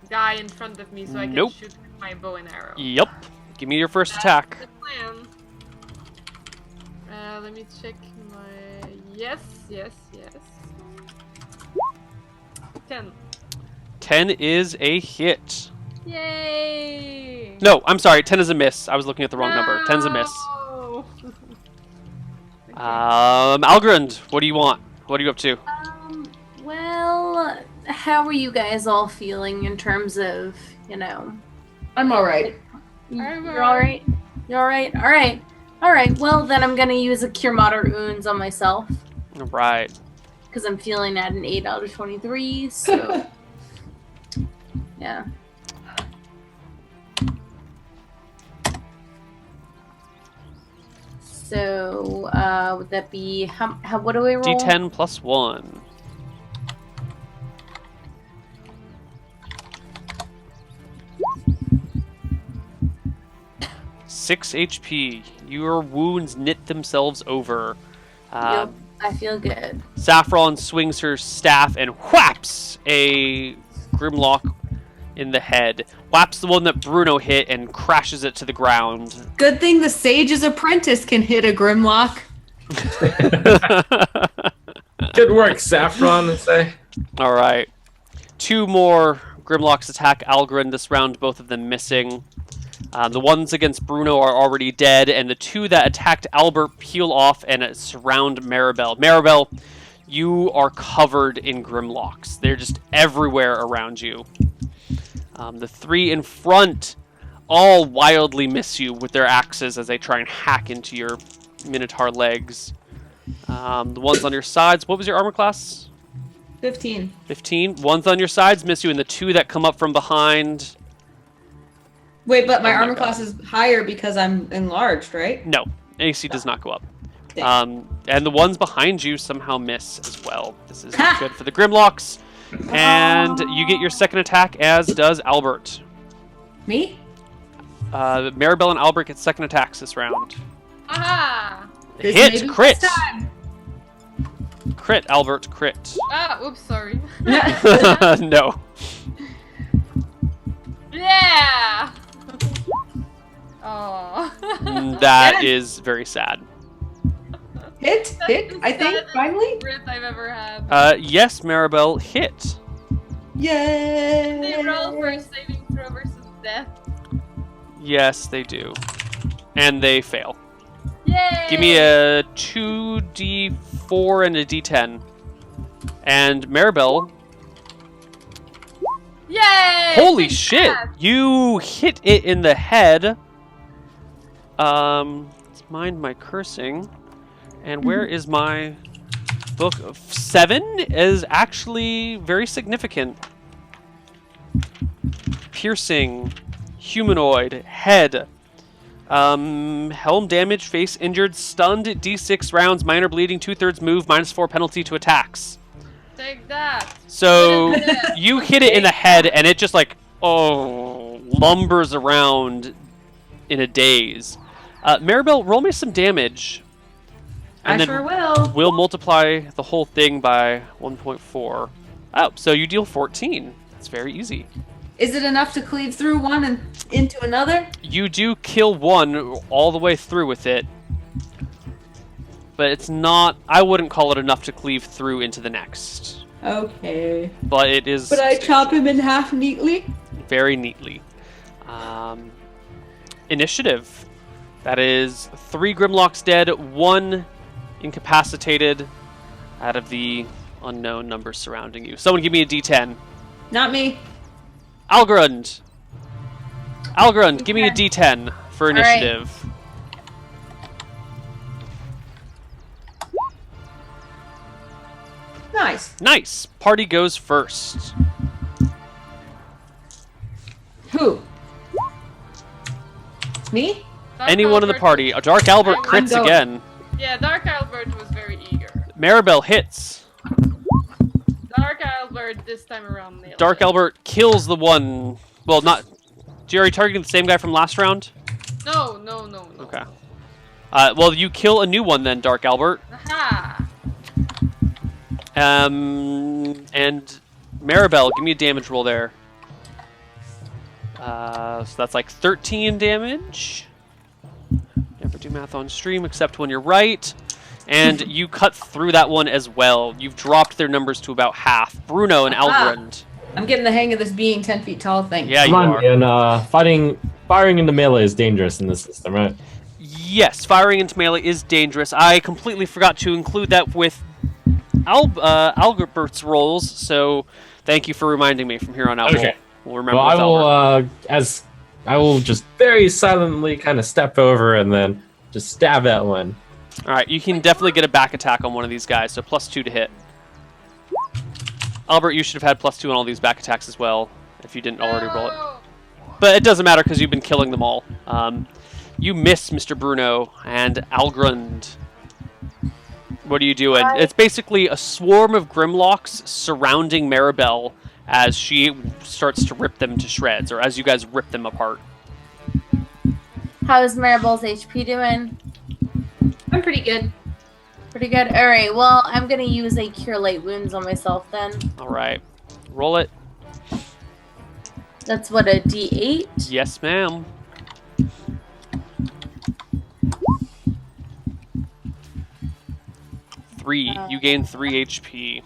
guy in front of me, so I can Nope. shoot with my bow and arrow. Yep. Give me your first attack. That's the plan. Let me check my... Yes. 10. 10 is a hit. Yay! No, I'm sorry. 10 is a miss. I was looking at the wrong number. 10's a miss. No! Okay. Algrund, what do you want? What are you up to? Well, how are you guys all feeling in terms of, I'm alright. You're all right? You're all right? All right. All right. Well, then I'm going to use a Cure Moderate Wounds on myself All right. because I'm feeling at an 8 out of 23. So, yeah. So, would that be, what do we roll? D10 plus 1. Six HP. Your wounds knit themselves over. Yep, I feel good. Saffron swings her staff and whaps a Grimlock in the head. Whaps the one that Bruno hit and crashes it to the ground. Good thing the sage's apprentice can hit a Grimlock. Good work, Saffron, I say. All right. 2 more Grimlocks attack Algrund this round, both of them missing. The ones against Bruno are already dead, and the 2 that attacked Albert peel off and surround Maribel. Maribel, You are covered in Grimlocks. They're just everywhere around you. The three in front all wildly miss you with their axes as they try and hack into your Minotaur legs. The ones on your sides, what was your armor class? 15. 15. Ones on your sides miss you, and the two that come up from behind... Wait, but my Oh my armor God. class is higher because I'm enlarged, right? No, AC does not go up. Dang. And the ones behind you somehow miss as well. This is not good for the Grimlocks. And you get your second attack, as does Albert. Me? Maribel and Albert get second attacks this round. Aha! This Hit! may be Crit! this time. Crit, Albert, crit. Ah, oops, sorry. No. Yeah! Oh. That Yes. is very sad. Hit, I think, finally. Crit I've ever had. Yes, Maribel, hit. Yay! They roll for a saving throw versus death. Yes, they do. And they fail. Yay! Give me a 2d4 and a d10. And Maribel, Yay! holy Take shit! that! You hit it in the head. Let's mind my cursing. And where is my book? 7 is actually very significant. Piercing, humanoid, head. Helm damage, face injured, stunned, d6 rounds, minor bleeding, 2/3 move, -4 penalty to attacks. Take that. So Put it in the- you hit it in the head, and it just like lumbers around in a daze. Maribel, roll me some damage. I sure will. We'll multiply the whole thing by 1.4. Oh, so you deal 14. It's very easy. Is it enough to cleave through one and into another? You do kill one all the way through with it, but it's not. I wouldn't call it enough to cleave through into the next. Okay. But it is. But I chop him in half neatly? Very neatly. Initiative. That is 3 Grimlocks dead, 1 incapacitated out of the unknown numbers surrounding you. Someone give me a d10. Not me. Algrund! Algrund, give me a d10 for All right. initiative. Nice. Nice. Party goes first. Who? Me? Dark Anyone in the Albert- party. Dark Albert I'm crits going. again. Yeah, Dark Albert was very eager. Maribel hits. Dark Albert this time around nailed Dark it. Albert kills the one. Well, not. Are you targeting the same guy from last round? No. Okay. Well, you kill a new one then, Dark Albert. Aha! And Maribel, give me a damage roll there. So that's like 13 damage. Never do math on stream except when you're right. And you cut through that one as well. You've dropped their numbers to about half. Bruno and Aha. Algrund. I'm getting the hang of this being 10 feet tall thing. Yeah, Come you on, are. and firing into melee is dangerous in this system, right? Yes, firing into melee is dangerous. I completely forgot to include that with Albert's rolls, so thank you for reminding me from here on out. Okay. We'll remember Well, with Albert. I will just very silently kind of step over and then just stab at one. Alright, you can definitely get a back attack on one of these guys, so +2 to hit. Albert, you should have had +2 on all these back attacks as well, if you didn't already roll it. No! But it doesn't matter because you've been killing them all. You miss Mr. Bruno and Algrund. What are you doing? Hi. It's basically a swarm of Grimlocks surrounding Maribel as she starts to rip them to shreds, or as you guys rip them apart. How's Maribel's HP doing? I'm pretty good. Pretty good. All right. Well, I'm gonna use a cure light wounds on myself then. Alright. Roll it. That's what, a D8. Yes, ma'am. Three. You gain 3 HP.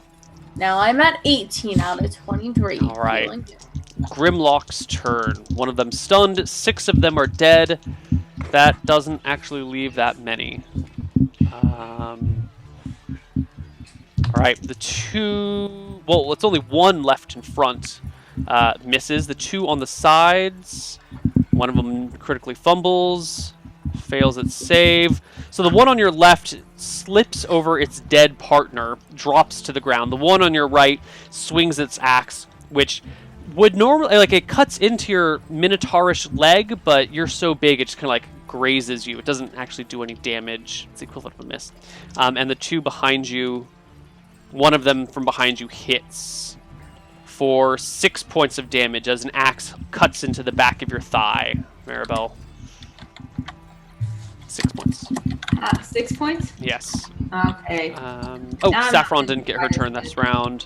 Now I'm at 18 out of 23. All right. Feeling good. Grimlock's turn. One of them stunned, 6 of them are dead. That doesn't actually leave that many. All right, the two. Well, it's only one left in front. Misses. The two on the sides. One of them critically fumbles. Fails its save. So the one on your left slips over its dead partner, drops to the ground. The one on your right swings its axe, which would normally, like, it cuts into your minotaurish leg, but you're so big it just kind of like grazes you. It doesn't actually do any damage. It's the equivalent of a miss. And the two behind you, one of them from behind you hits for 6 points of damage as an axe cuts into the back of your thigh, Maribel. 6 points. 6 points? Yes. Okay. Saffron didn't get her turn this round.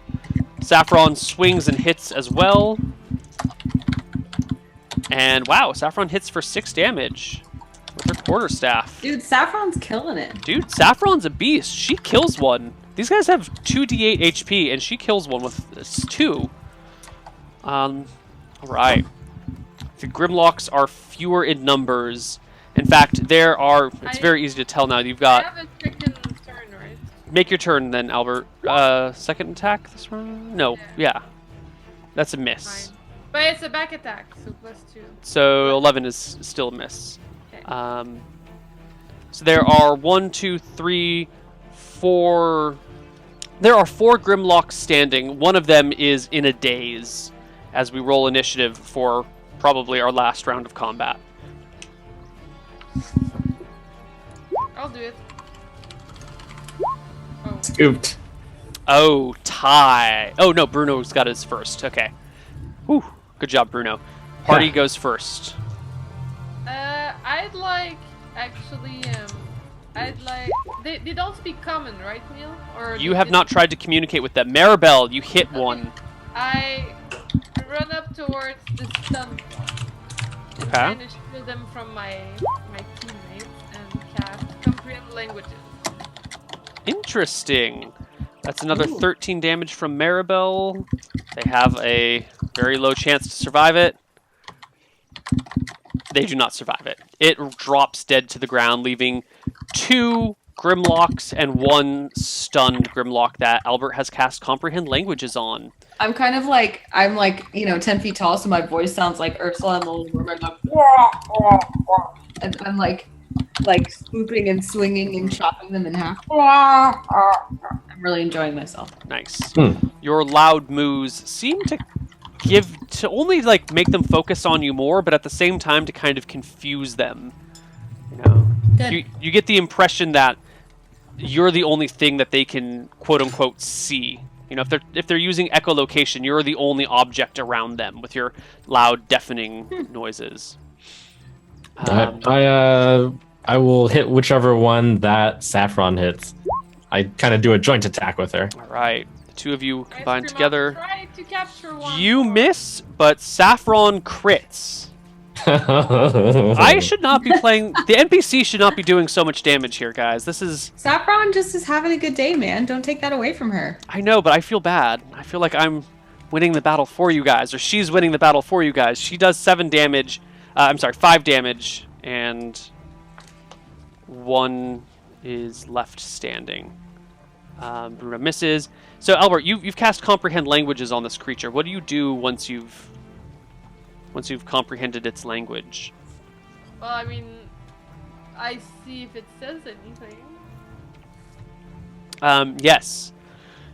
Saffron swings and hits as well. And wow, Saffron hits for 6 damage with her quarterstaff. Dude, Saffron's killing it. Dude, Saffron's a beast. She kills one. These guys have 2d8 HP, and she kills one with 2. Alright. The Grimlocks are fewer in numbers. In fact, there are... It's very easy to tell now. You've got... I have a second turn, right? Make your turn then, Albert. Second attack this round? No, yeah. That's a miss. Fine. But it's a back attack, so +2. So 11 is still a miss. Okay. So there are 1, 2, 3, 4... There are 4 Grimlocks standing. One of them is in a daze as we roll initiative for probably our last round of combat. I'll do it. Scooped. Oh, tie. Oh, no, Bruno's got his first. Okay. Whew. Good job, Bruno. Party goes first. I'd like, actually, they don't speak common, right, Neil? Or You have not tried to communicate with them. Maribel, you hit one. I run up towards the stunned one. And trying to shield them from my teammates and cast comprehend languages. Interesting. That's another 13 damage from Maribel. They have a very low chance to survive it. They do not survive it. It drops dead to the ground, leaving 2 Grimlocks and 1 stunned Grimlock that Albert has cast comprehend languages on. I'm kind of like, 10 feet tall, so my voice sounds like Ursula and the Little Mermaid. And I'm like swooping and swinging and chopping them in half. I'm really enjoying myself. Nice. Your loud moos seem to only like make them focus on you more, but at the same time to kind of confuse them. You know, you get the impression that you're the only thing that they can quote unquote see. You know, if they're using echolocation, you're the only object around them with your loud, deafening noises. I will hit whichever one that Saffron hits. I kind of do a joint attack with her. All right, the two of you combine together. Try to capture one. You miss, but Saffron crits. I should not be playing. The NPC should not be doing so much damage here, guys. This is Saffron just is having a good day, man. Don't take that away from her. I know, but I feel bad. I feel like I'm winning the battle for you guys, or she's winning the battle for you guys. She does 7 damage. 5 damage, and 1 is left standing. Bruno misses. So Albert, you've cast comprehend languages on this creature. What do you do once you've comprehended its language? Well, I mean, I see if it says anything. Yes.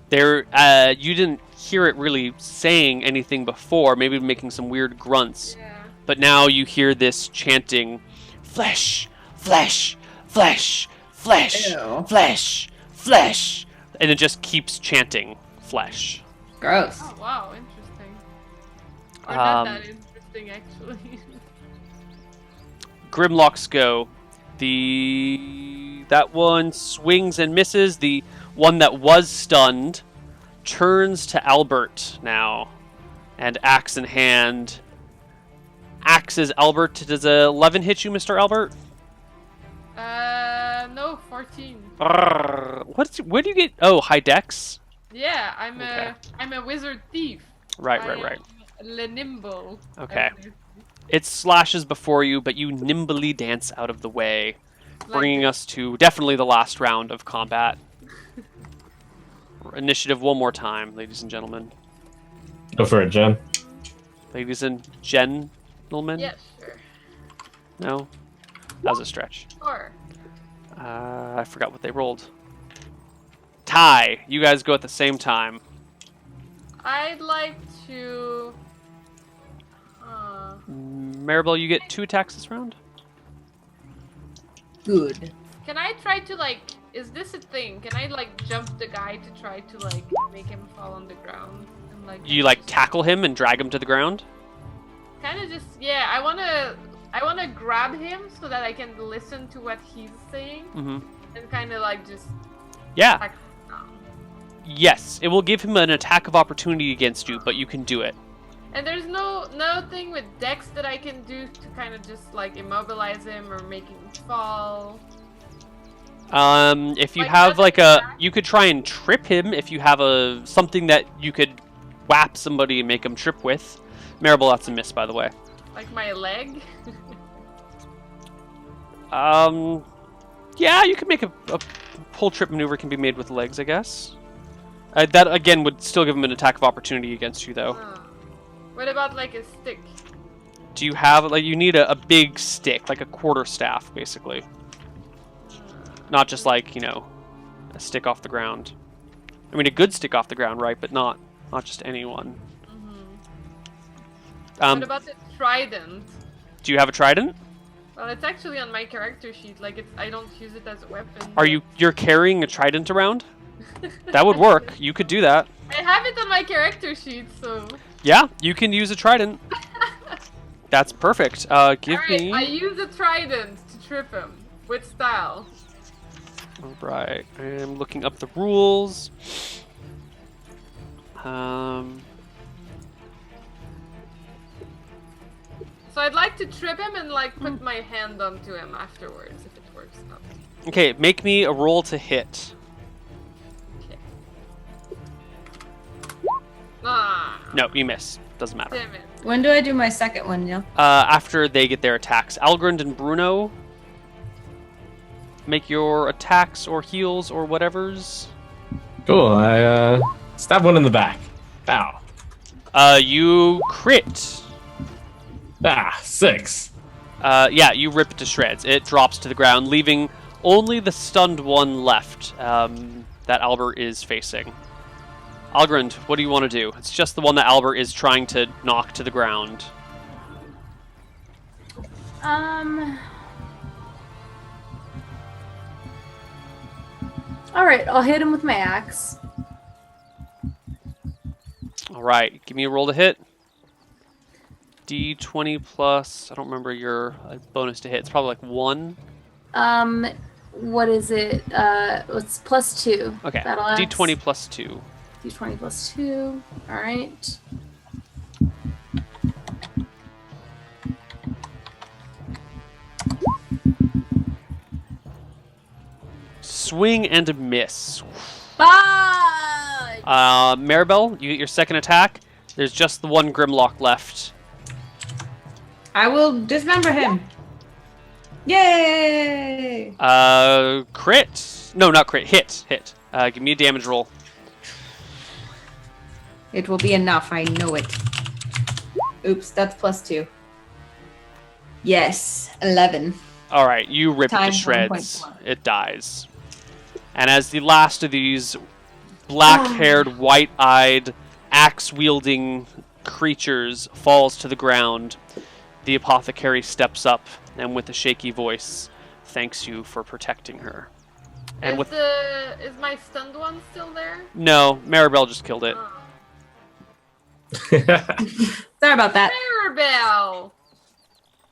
There, you didn't hear it really saying anything before, maybe making some weird grunts. Yeah. But now you hear this chanting, flesh, flesh, flesh, flesh, Ew. flesh, flesh. And it just keeps chanting flesh. Gross. Oh, wow, interesting. Or not that interesting, actually. Grimlocks go. That one swings and misses. The one that was stunned turns to Albert now. And axe in hand. Axes Albert. Does a 11 hit you, Mr. Albert? No, 14. What do you get? Oh, high dex? Yeah, I'm a wizard thief. Right. Le nimble. Okay. It slashes before you, but you nimbly dance out of the way, bringing us to definitely the last round of combat. initiative one more time, ladies and gentlemen. Go for it, Jen. Ladies and gentlemen? Yeah, sure. No? That was a stretch. Sure. I forgot what they rolled. Tie. You guys go at the same time. I'd like to. Maribel, you get 2 attacks this round? Good. Can I try to like? Is this a thing? Can I like jump the guy to try to like make him fall on the ground? And, like, You like tackle him and drag him to the ground? Kind of just yeah. I wanna grab him so that I can listen to what he's saying Mm-hmm. and kind of like just Yeah. attack him down. Yes, it will give him an attack of opportunity against you, but you can do it. And there's no thing with Dex that I can do to kind of just like immobilize him or make him fall. If you Like, have doesn't like attack? you could try and trip him if you have something that you could whap somebody and make them trip with. Maribel, that's a miss, by the way. Like my leg. Yeah, you could make a pull trip maneuver can be made with legs, I guess. That again would still give him an attack of opportunity against you, though. What about like a stick? Do you have like you need a big stick, like a quarter staff, basically, not just like a stick off the ground. I mean, a good stick off the ground, right? But not just any one. What about the trident? Do you have a trident? Well, it's actually on my character sheet. Like I don't use it as a weapon. You're carrying a trident around? That would work. You could do that. I have it on my character sheet, so. Yeah, you can use a trident. That's perfect. Give Alright, me. I use a trident to trip him with style. All right, I am looking up the rules. So I'd like to trip him and like put my hand onto him afterwards if it works out. Okay, make me a roll to hit. Okay. Ah, No, you miss. Doesn't matter. damn it. When do I do my second one, Neil? After they get their attacks, Algrind and Bruno, make your attacks or heals or whatever's. Cool. I stab one in the back. Ow. You crit. 6. Yeah, you rip it to shreds. It drops to the ground, leaving only the stunned one left that Albert is facing. Algrind, what do you want to do? It's just the one that Albert is trying to knock to the ground. Alright, I'll hit him with my axe. All right, give me a roll to hit. D20 plus, I don't remember your bonus to hit. It's probably like 1. What is it? It's +2. Okay, Battle axe. D20 plus 2. D20 plus 2. Alright. Swing and a miss. Fudge! Maribel, you get your second attack. There's just the one Grimlock left. I will dismember him. Yay! Crit? No, not crit. Hit. Give me a damage roll. It will be enough, I know it. Oops, that's +2. Yes, 11. All right, you rip it to Times shreds. 1.1. It dies. And as the last of these black-haired, white-eyed, axe-wielding creatures falls to the ground, the apothecary steps up and with a shaky voice thanks you for protecting her. And Is my stunned one still there? No, Maribel just killed it. Oh. Sorry about that. Maribel!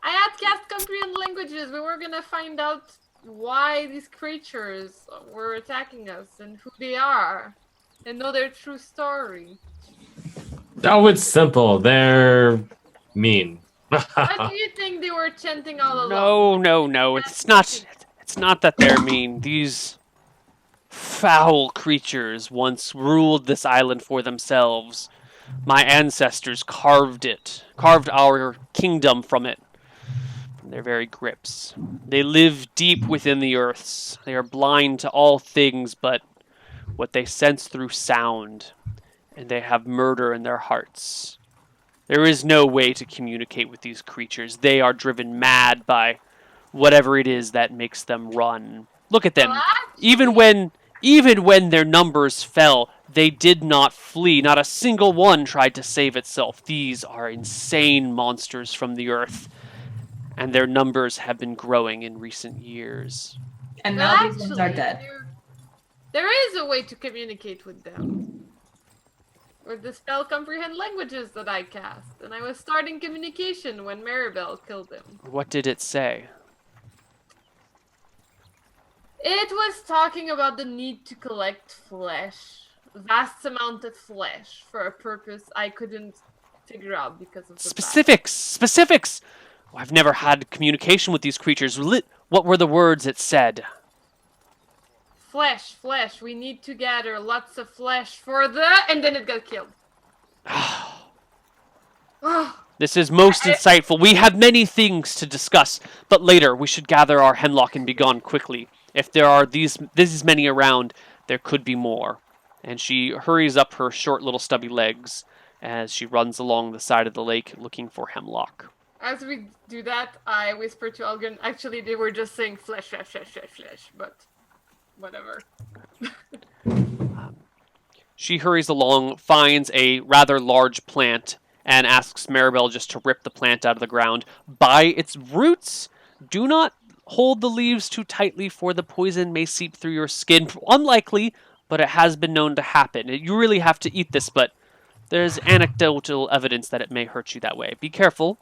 I had cast comprehend languages. We were gonna find out why these creatures were attacking us and who they are and know their true story. Oh, it's simple. They're mean. Why do you think they were chanting all along? No. It's not that they're mean. These foul creatures once ruled this island for themselves. My ancestors carved our kingdom from it, from their very grips. They live deep within the earths. They are blind to all things but what they sense through sound, and they have murder in their hearts. There is no way to communicate with these creatures. They are driven mad by whatever it is that makes them run. Look at them. Well, Even when their numbers fell, they did not flee. Not a single one tried to save itself. These are insane monsters from the earth, and their numbers have been growing in recent years. And Well, now these ones are actually, dead. there is a way to communicate with them. With the spell comprehend languages that I cast, and I was starting communication when Maribel killed him. What did it say? It was talking about the need to collect flesh. Vast amount of flesh for a purpose I couldn't figure out because of the Specifics! Specifics! Oh, I've never had communication with these creatures. What were the words it said? Flesh. We need to gather lots of flesh for the... And then it got killed. This is most insightful. We have many things to discuss, but later we should gather our hemlock and be gone quickly. If there are these many around, there could be more. And she hurries up her short little stubby legs as she runs along the side of the lake looking for hemlock. As we do that, I whisper to Algren, actually they were just saying flesh, but whatever. She hurries along, finds a rather large plant, and asks Maribel just to rip the plant out of the ground. By its roots, do not hold the leaves too tightly, for the poison may seep through your skin. Unlikely, but it has been known to happen. You really have to eat this, but there's anecdotal evidence that it may hurt you that way. Be careful.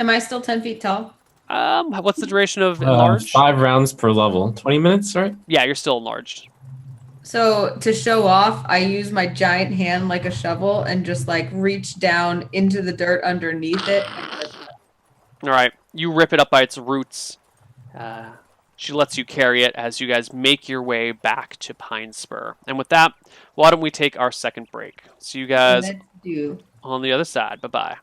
Am I still 10 feet tall? What's the duration of enlarged? 5 rounds per level. 20 minutes, right? Yeah, you're still enlarged. So to show off, I use my giant hand like a shovel and just like reach down into the dirt underneath it. All right, you rip it up by its roots. She lets you carry it as you guys make your way back to Pine Spur. And with that, why don't we take our second break? See you guys Let's do. on the other side. Bye-bye.